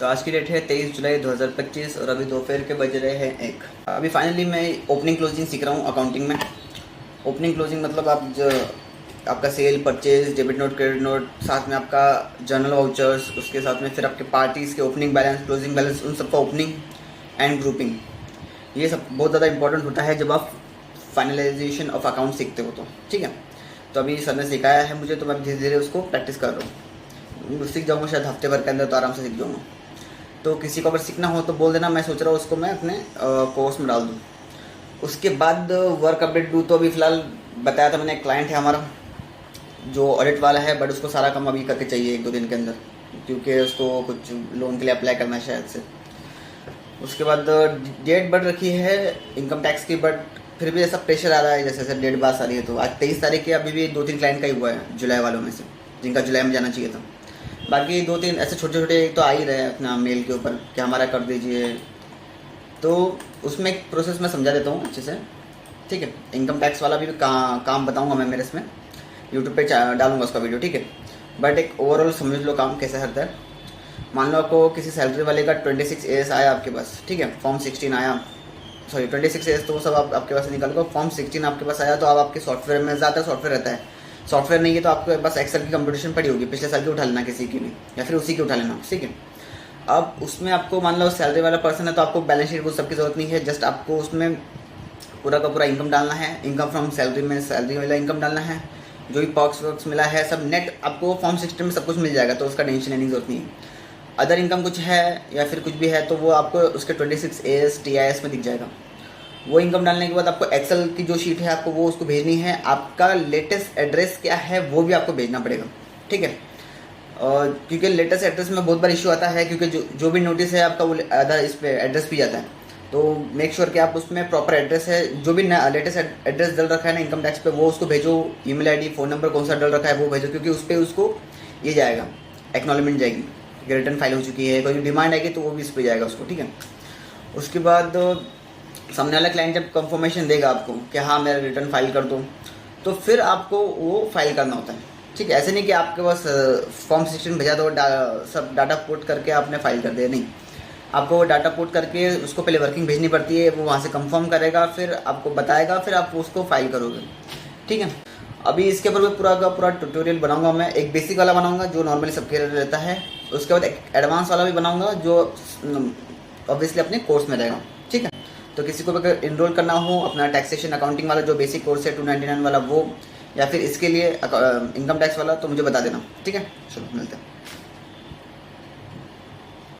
तो आज की डेट है 23 जुलाई 2025 और अभी दोपहर के बज रहे हैं 1। अभी फाइनली मैं ओपनिंग क्लोजिंग सीख रहा हूँ अकाउंटिंग में। ओपनिंग क्लोजिंग मतलब आप जो आपका cell purchase debit note credit note, साथ में आपका जर्नल वाउचर्स, उसके साथ में फिर आपके पार्टीज़ के ओपनिंग बैलेंस क्लोजिंग बैलेंस, उन सबका ओपनिंग एंड ग्रुपिंग, ये सब बहुत ज़्यादा इंपॉर्टेंट होता है जब आप फाइनलाइजेशन ऑफ अकाउंट सीखते हो। तो ठीक है, तो अभी सर ने सिखाया है मुझे, तो मैं धीरे धीरे उसको प्रैक्टिस कर रहा हूँ। सीख जाऊँगा शायद हफ्ते भर के अंदर, तो आराम से सीख जाऊँगा। तो किसी को अगर सीखना हो तो बोल देना, मैं सोच रहा हूँ उसको मैं अपने कोर्स में डाल दूँ। उसके बाद वर्क अपडेट डू, तो अभी फ़िलहाल बताया था मैंने, एक क्लाइंट है हमारा जो ऑडिट वाला है, बट उसको सारा काम अभी करके चाहिए 1-2 दिन के अंदर, क्योंकि उसको कुछ लोन के लिए अप्लाई करना है शायद से। उसके बाद डेट बढ़ रखी है इनकम टैक्स की, बट फिर भी ऐसा प्रेशर आ रहा है जैसे जैसे डेट पास आ रही है। तो आज 23 तारीख के अभी भी 2-3 क्लाइंट का ही हुआ है जुलाई वालों में से, जिनका जुलाई में जाना चाहिए था। बाकी 2-3 ऐसे छोटे छोटे तो आ ही रहे हैं अपना मेल के ऊपर कि हमारा कर दीजिए। तो उसमें एक प्रोसेस मैं समझा देता हूँ अच्छे से, ठीक है। इनकम टैक्स वाला भी काम बताऊँगा मैं, मेरे इसमें यूट्यूब पे डालूंगा उसका वीडियो, ठीक है। बट एक ओवरऑल समझ लो काम कैसे होता है। मान लो आपको किसी सैलरी वाले का 26 एस आया आपके पास, ठीक है, फॉर्म 16 आया, सॉरी 26 एस तो वो सब आपके पास निकाल कर फॉर्म 16 आपके पास आया, तो अब आपके सॉफ्टवेयर में ज़्यादा सॉफ्टवेयर रहता है। सॉफ्टवेयर नहीं है तो आपके पास एक्सेल की कंपटीशन पड़ी होगी, पिछले साल की उठा लेना किसी की भी, या फिर उसी की उठा लेना, ठीक है। अब उसमें आपको मान लो सैलरी वाला पर्सन है तो आपको बैलेंस शीट वो सबकी ज़रूरत नहीं है, जस्ट आपको उसमें पूरा का पूरा इनकम डालना है। इनकम फ्रॉम सैलरी में सैलरी वाला इनकम डालना है, जो भी पर्क्स वर्क्स मिला है सब नेट आपको फॉर्म 16 में सब कुछ मिल जाएगा, तो उसका टेंशन लेने की जरूरत नहीं है। अदर इनकम कुछ है या फिर कुछ भी है तो वो आपको उसके 26 AS TIS में दिख जाएगा। वो इनकम डालने के बाद आपको एक्सेल की जो शीट है आपको वो उसको भेजनी है। आपका लेटेस्ट एड्रेस क्या है वो भी आपको भेजना पड़ेगा, ठीक है। और क्योंकि लेटेस्ट एड्रेस में बहुत बार इशू आता है, क्योंकि जो भी नोटिस है आपका वो आधार इस पर एड्रेस भी जाता है, तो मेक श्योर कि आप उसमें प्रॉपर एड्रेस है, जो भी लेटेस्ट एड्रेस डल रखा है ना इनकम टैक्स पे, वो उसको भेजो। ईमेल आईडी फ़ोन नंबर कौन सा डल रखा है वो भेजो, क्योंकि उस पर उसको ये जाएगा, एक्नॉलेजमेंट जाएगी, रिटर्न फाइल हो चुकी है, कोई डिमांड आएगी तो वो भी इस पर जाएगा उसको, ठीक है। उसके बाद सामने वाला क्लाइंट जब कंफर्मेशन देगा आपको कि हाँ मेरा रिटर्न फाइल कर दो, तो फिर आपको वो फाइल करना होता है, ठीक है। ऐसे नहीं कि आपके पास फॉर्म 16 भेजा दो, सब डाटा पुट करके आपने फाइल कर दिया, नहीं। आपको वो डाटा पुट करके उसको पहले वर्किंग भेजनी पड़ती है, वो वहाँ से कंफर्म करेगा, फिर आपको बताएगा, फिर आप उसको फाइल करोगे, ठीक है। अभी इसके ऊपर भी पूरा का पूरा ट्यूटोरियल बनाऊंगा मैं। एक बेसिक वाला बनाऊंगा जो नॉर्मली सबके रहता है, उसके बाद एक एडवांस वाला भी बनाऊंगा जो ऑब्वियसली अपने कोर्स में रहेगा, ठीक है। तो किसी को अगर इनरोल करना हो अपना टैक्सेशन अकाउंटिंग वाला जो बेसिक कोर्स है 299 वाला वो, या फिर इसके लिए इनकम टैक्स वाला, तो मुझे बता देना, ठीक है। चलो मिलते हैं।